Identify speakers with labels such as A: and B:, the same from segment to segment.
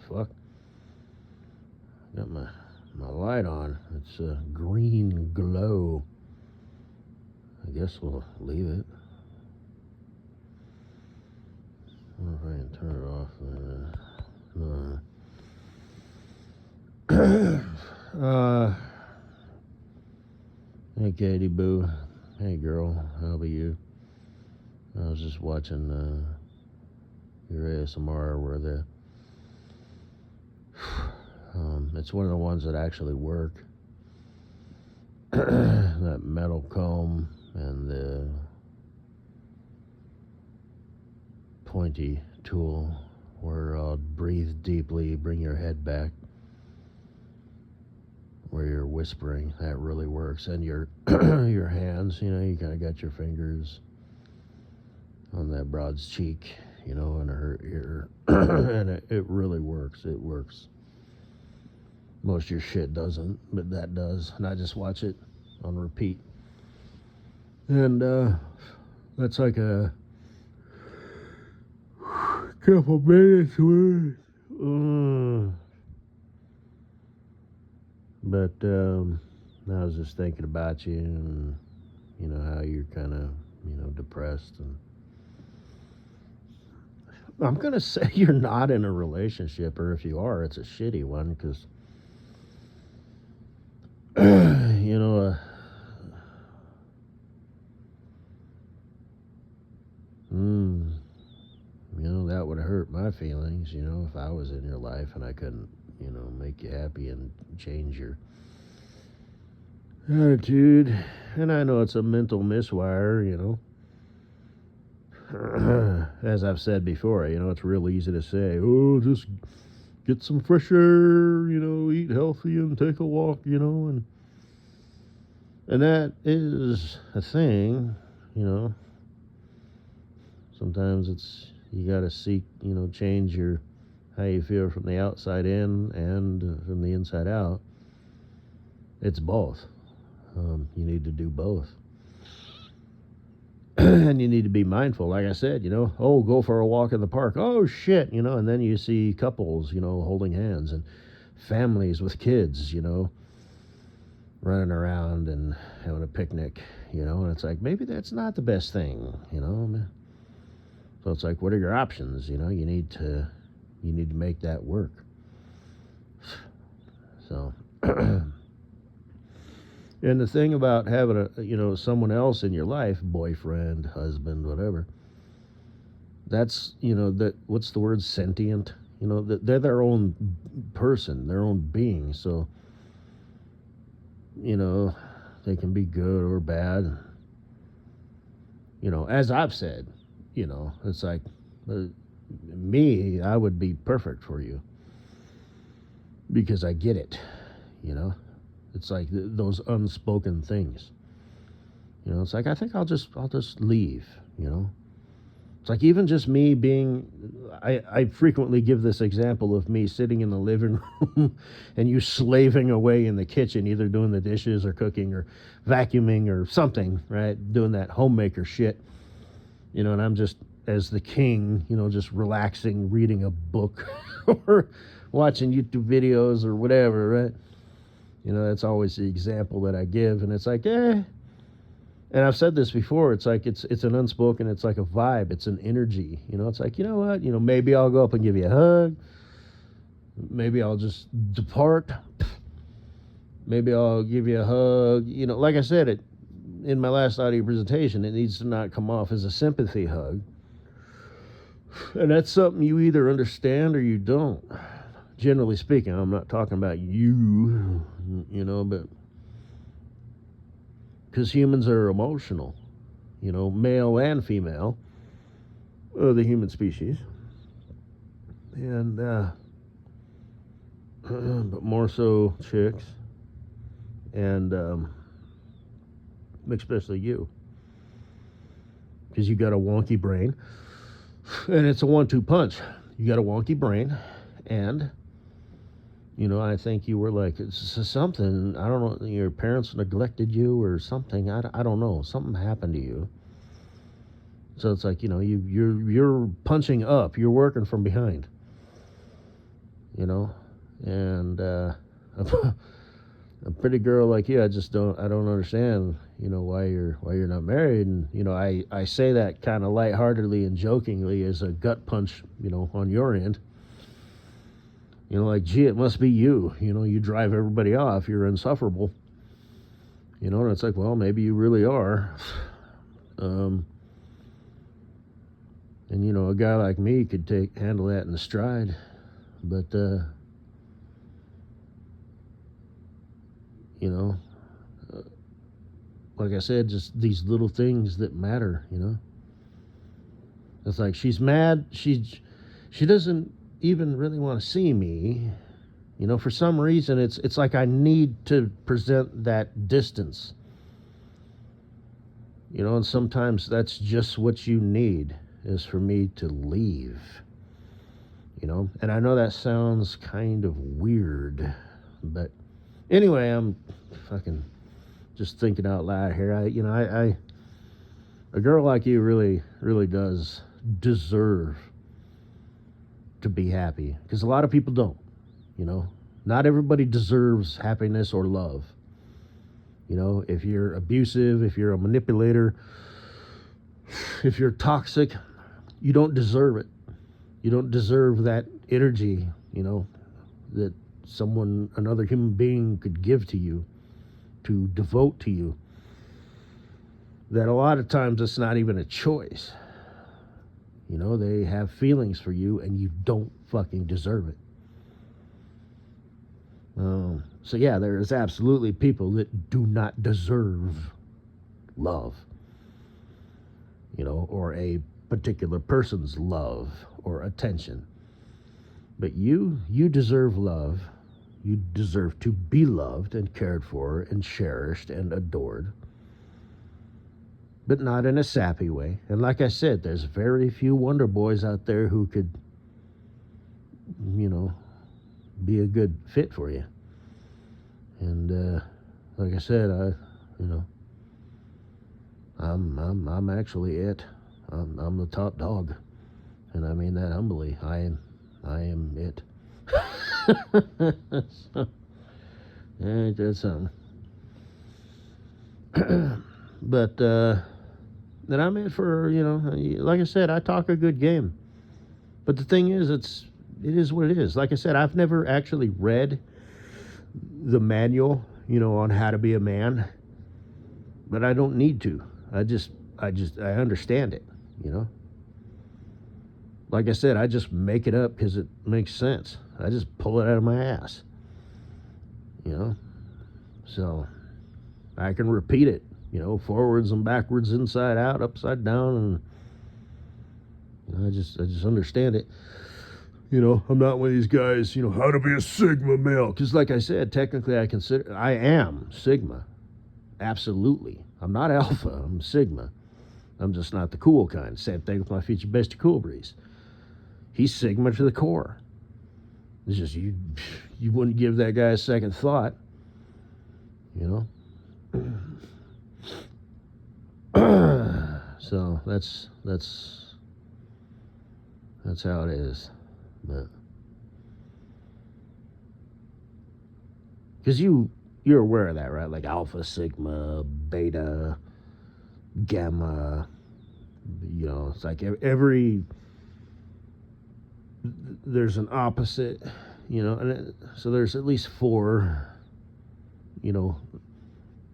A: fuck? Got my light on. It's a green glow. I guess we'll leave it. I wonder if I can turn it off. No. Hey, Katie Boo. Hey, girl. How about you? I was just watching your ASMR where it's one of the ones that actually work. That metal comb and the pointy tool where breathe deeply, bring your head back, where you're whispering. That really works. And your your hands, you kind of got your fingers on that broad's cheek, and her ear. And it really works. It works. Most of your shit doesn't, but that does. And I just watch it on repeat. And that's like a couple minutes worth. But I was just thinking about you and, how you're kind of, depressed. And I'm going to say you're not in a relationship, or if you are, it's a shitty one, because, that would hurt my feelings, if I was in your life and I couldn't, make you happy and change your attitude. And I know it's a mental miswire, as I've said before, it's real easy to say, oh, just get some fresh air, eat healthy and take a walk, and that is a thing, Sometimes it's, you got to seek, change how you feel from the outside in and from the inside out. It's both. You need to do both. And you need to be mindful. Like I said, go for a walk in the park. Oh, shit, and then you see couples, holding hands, and families with kids, running around and having a picnic, and it's like, maybe that's not the best thing, So it's like, what are your options? You need to make that work. So, and the thing about having someone else in your life, boyfriend, husband, whatever, that's, that, what's the word, sentient? They're their own person, their own being. So, they can be good or bad. As I've said, it's like, me, I would be perfect for you because I get it, It's like those unspoken things. It's like, I think I'll just leave, It's like, even just me being, I frequently give this example of me sitting in the living room and you slaving away in the kitchen, either doing the dishes or cooking or vacuuming or something, right? Doing that homemaker shit, and I'm just, as the king, just relaxing, reading a book or watching YouTube videos or whatever, right? That's always the example that I give. And it's like, and I've said this before, it's like, it's an unspoken, it's like a vibe, it's an energy, it's like, you know what, maybe I'll go up and give you a hug, maybe I'll just depart, maybe I'll give you a hug, like I said, in my last audio presentation, it needs to not come off as a sympathy hug. And that's something you either understand or you don't. Generally speaking, I'm not talking about you, but because humans are emotional, male and female, the human species. And, but more so chicks, and especially you, because you got a wonky brain. And it's a 1-2 punch. You got a wonky brain, and, I think you were like, it's something, I don't know, your parents neglected you or something, I don't know, something happened to you. So it's like, you're punching up, you're working from behind. you know, and a pretty girl like you, I don't understand, why you're not married. And I say that kind of lightheartedly and jokingly as a gut punch, on your end. Like, gee, it must be you. You drive everybody off. You're insufferable. And it's like, well, maybe you really are. And a guy like me could handle that in the stride, but you know, uh, like I said, just these little things that matter. It's like she's mad. She doesn't even really want to see me. For some reason, it's like I need to present that distance. And sometimes that's just what you need, is for me to leave. And I know that sounds kind of weird, but anyway, I'm fucking just thinking out loud here. A girl like you really, really does deserve to be happy, because a lot of people don't. Not everybody deserves happiness or love. If you're abusive, if you're a manipulator, if you're toxic, you don't deserve it. You don't deserve that energy, that another human being could give to you, to devote to you. That a lot of times it's not even a choice. They have feelings for you and you don't fucking deserve it. So yeah, there's absolutely people that do not deserve love, or a particular person's love or attention. But you deserve love. You deserve to be loved and cared for and cherished and adored, but not in a sappy way. And like I said, there's very few wonder boys out there who could, be a good fit for you. And like I said, I'm actually it. I'm the top dog, and I mean that humbly. I am it. So, ain't that something? But then I'm it for, like I said, I talk a good game. But the thing is, it is what it is. Like I said, I've never actually read the manual, on how to be a man, but I don't need to. I understand it, Like I said, I just make it up because it makes sense. I just pull it out of my ass, So I can repeat it, forwards and backwards, inside out, upside down, and I just understand it. I'm not one of these guys, how to be a Sigma male. Because like I said, technically I am Sigma. Absolutely. I'm not Alpha, I'm Sigma. I'm just not the cool kind. Same thing with my feature bestie Cool Breeze. He's Sigma to the core. It's just you wouldn't give that guy a second thought. So that's how it is. But because you're aware of that, right? Like Alpha, Sigma, Beta, Gamma. It's like there's an opposite, so there's at least 4,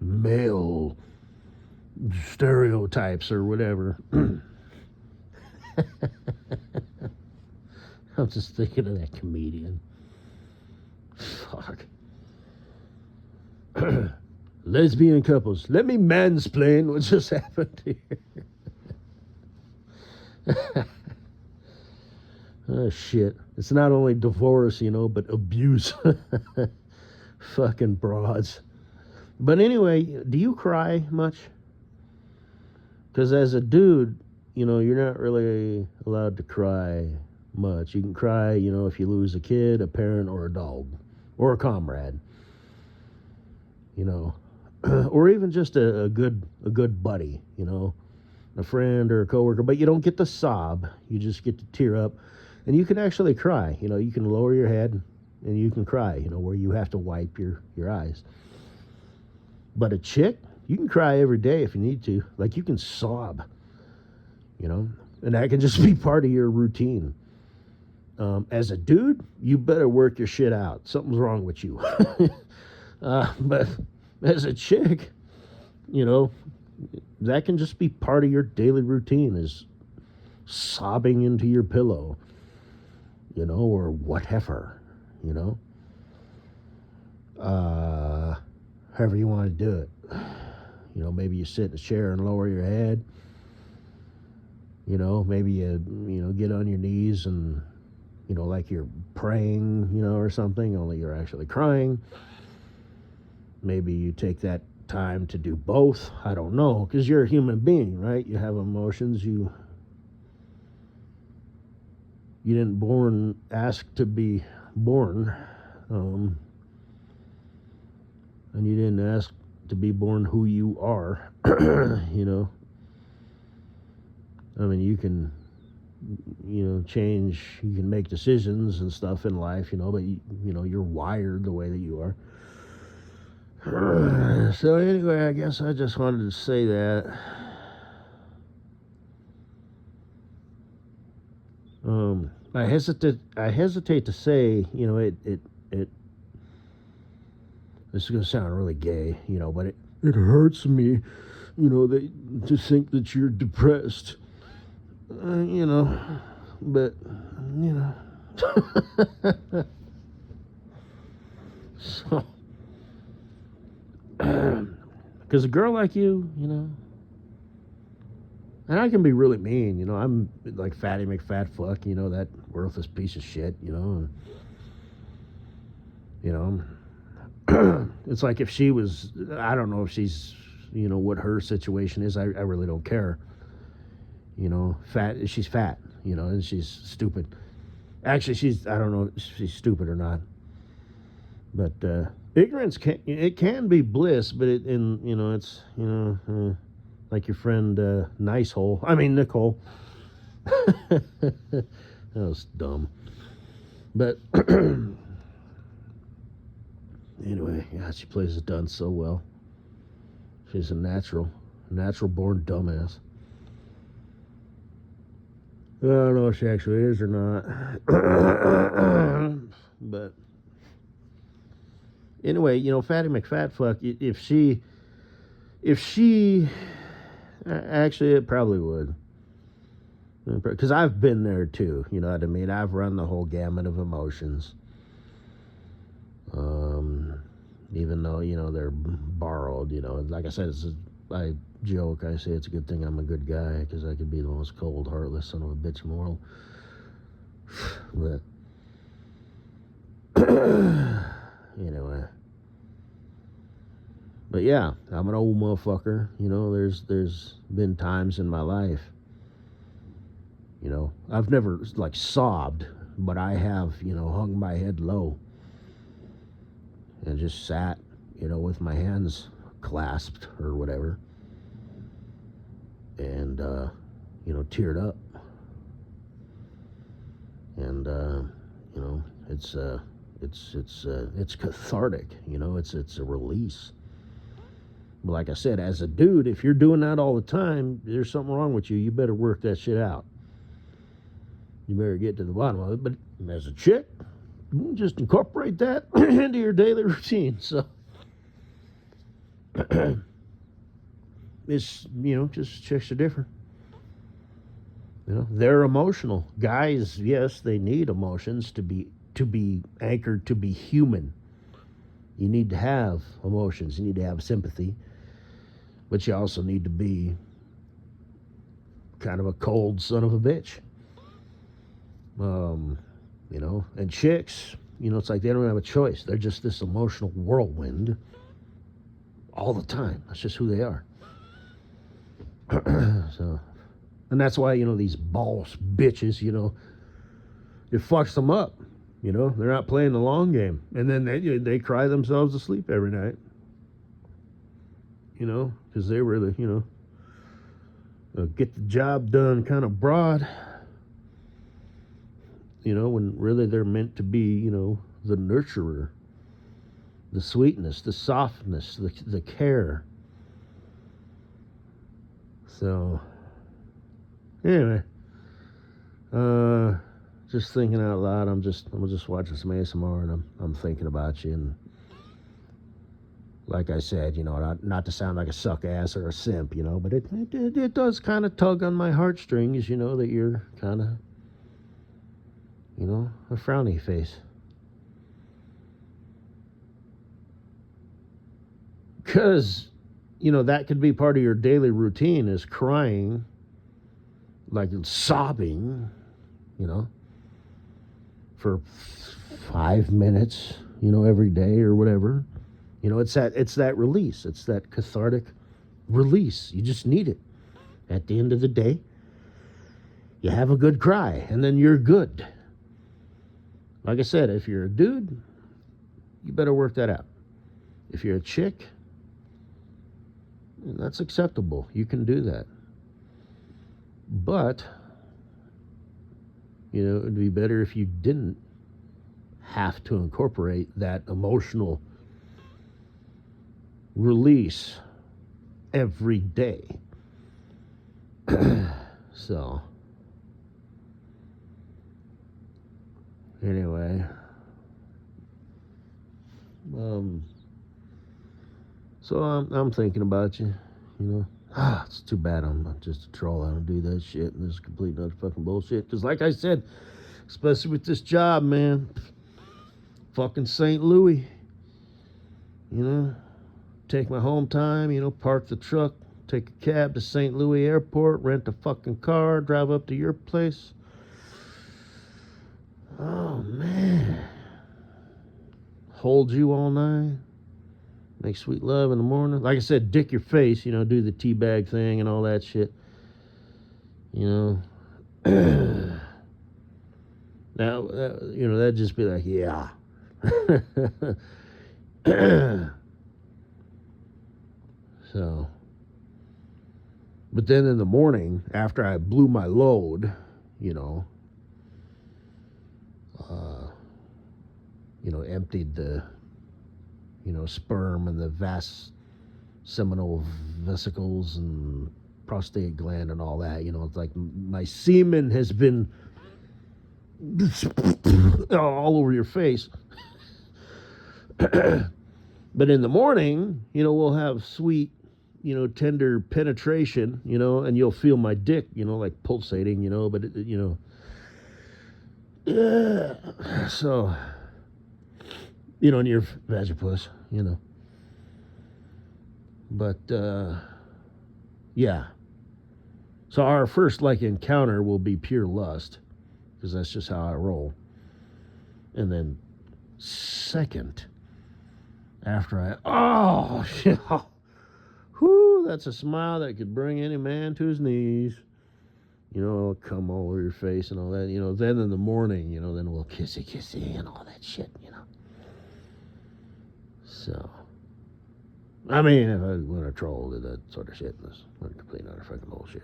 A: male stereotypes or whatever. I'm just thinking of that comedian. Fuck. Lesbian couples. Let me mansplain what just happened here. Oh, shit. It's not only divorce, but abuse. Fucking broads. But anyway, do you cry much? Because as a dude, you're not really allowed to cry much. You can cry, if you lose a kid, a parent, or a dog, or a comrade, or even just a good buddy, a friend or a coworker. But you don't get to sob. You just get to tear up, And you can actually cry. You know, you can lower your head and you can cry, you know, where you have to wipe your eyes. But a chick, you can cry every day if you need to. Like, you can sob, you know, and that can just be part of your routine. As a dude, you better work your shit out. Something's wrong with you. But as a chick, you know, that can just be part of your daily routine, is sobbing into your pillow, you know, or whatever, you know. However you want to do it. You know, maybe you sit in a chair and lower your head. You know, maybe you know, get on your knees and, you know, like you're praying, you know, or something, only you're actually crying. Maybe you take that time to do both. I don't know, because you're a human being, right? You have emotions. You didn't ask to be born, and you didn't ask to be born who you are. You know, I mean, you can, you know, change, you can make decisions and stuff in life, you know, but you know, you're wired the way that you are. So anyway, I guess I just wanted to say that. I hesitate to say, you know, it this is gonna sound really gay, you know, but it hurts me, you know, that to think that you're depressed, you know, but you know, so because a girl like you know, and I can be really mean, you know, I'm like Fatty McFatfuck, you know, that worthless piece of shit, you know, and, you know. It's like if she was, I don't know if she's, you know, what her situation is. I really don't care. You know, she's fat, you know, and she's stupid. Actually, I don't know if she's stupid or not. But ignorance can be bliss, but you know, it's, you know, like your friend Nicole. That was dumb. But anyway, yeah, she plays the dunce so well. She's a natural born dumbass. I don't know if she actually is or not. But anyway, you know, Fatty McFatfuck, if she actually, it probably would. Because I've been there too, you know what I mean? I've run the whole gamut of emotions. Even though, you know, they're borrowed, you know, like I said, I joke, I say it's a good thing I'm a good guy, because I could be the most cold, heartless son of a bitch in the world. But anyway, but yeah, I'm an old motherfucker, you know. There's been times in my life, you know, I've never like sobbed, but I have, you know, hung my head low and just sat, you know, with my hands clasped or whatever, and you know, teared up. And you know, it's cathartic, you know. It's a release. But like I said, as a dude, if you're doing that all the time, there's something wrong with you. You better work that shit out. You better get to the bottom of it. But as a chick, just incorporate that into your daily routine. So it's, you know, just chicks are different. You know, they're emotional. Guys, yes, they need emotions to be anchored, to be human. You need to have emotions. You need to have sympathy. But you also need to be kind of a cold son of a bitch. You know, and chicks, you know, it's like they don't have a choice. They're just this emotional whirlwind all the time. That's just who they are. So, and that's why, you know, these boss bitches, you know, it fucks them up. You know, they're not playing the long game, and then they cry themselves to sleep every night. You know, because they really, you know, get the job done kind of broad. when really they're meant to be, the nurturer, the sweetness, the softness, the care. So, anyway, just thinking out loud. I'm just watching some ASMR, and I'm thinking about you. And like I said, not to sound like a suck ass or a simp, but it does kind of tug on my heartstrings, that you're kind of, a frowny face. Because, that could be part of your daily routine, is crying, like sobbing, for 5 minutes, every day or whatever. It's that release. It's that cathartic release. You just need it. At the end of the day, you have a good cry, and then you're good. Like I said, if you're a dude, you better work that out. If you're a chick, that's acceptable. You can do that. But, it'd be better if you didn't have to incorporate that emotional release every day. So, anyway, so I'm thinking about you, it's too bad I'm just a troll. I don't do that shit, and this is complete and utter fucking bullshit. Because like I said, especially with this job, man, fucking St. Louis, take my home time, park the truck, take a cab to St. Louis Airport, rent a fucking car, drive up to your place. Oh, man. Hold you all night. Make sweet love in the morning. Like I said, dick your face, do the teabag thing and all that shit. Now, that'd just be like, yeah. So, but then in the morning, after I blew my load, emptied the, sperm and the vast seminal vesicles and prostate gland and all that, it's like my semen has been all over your face. But in the morning, we'll have sweet, tender penetration, and you'll feel my dick, like pulsating, but, so, in your vagipuss, But, yeah. So our first, encounter will be pure lust, because that's just how I roll. And then, second, after shit, whoo, that's a smile that could bring any man to his knees. It'll come all over your face and all that. Then in the morning, then we'll kissy and all that shit, So, I mean, if I want to troll that sort of shit, that's not complete utter fucking bullshit.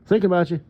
A: Think about you.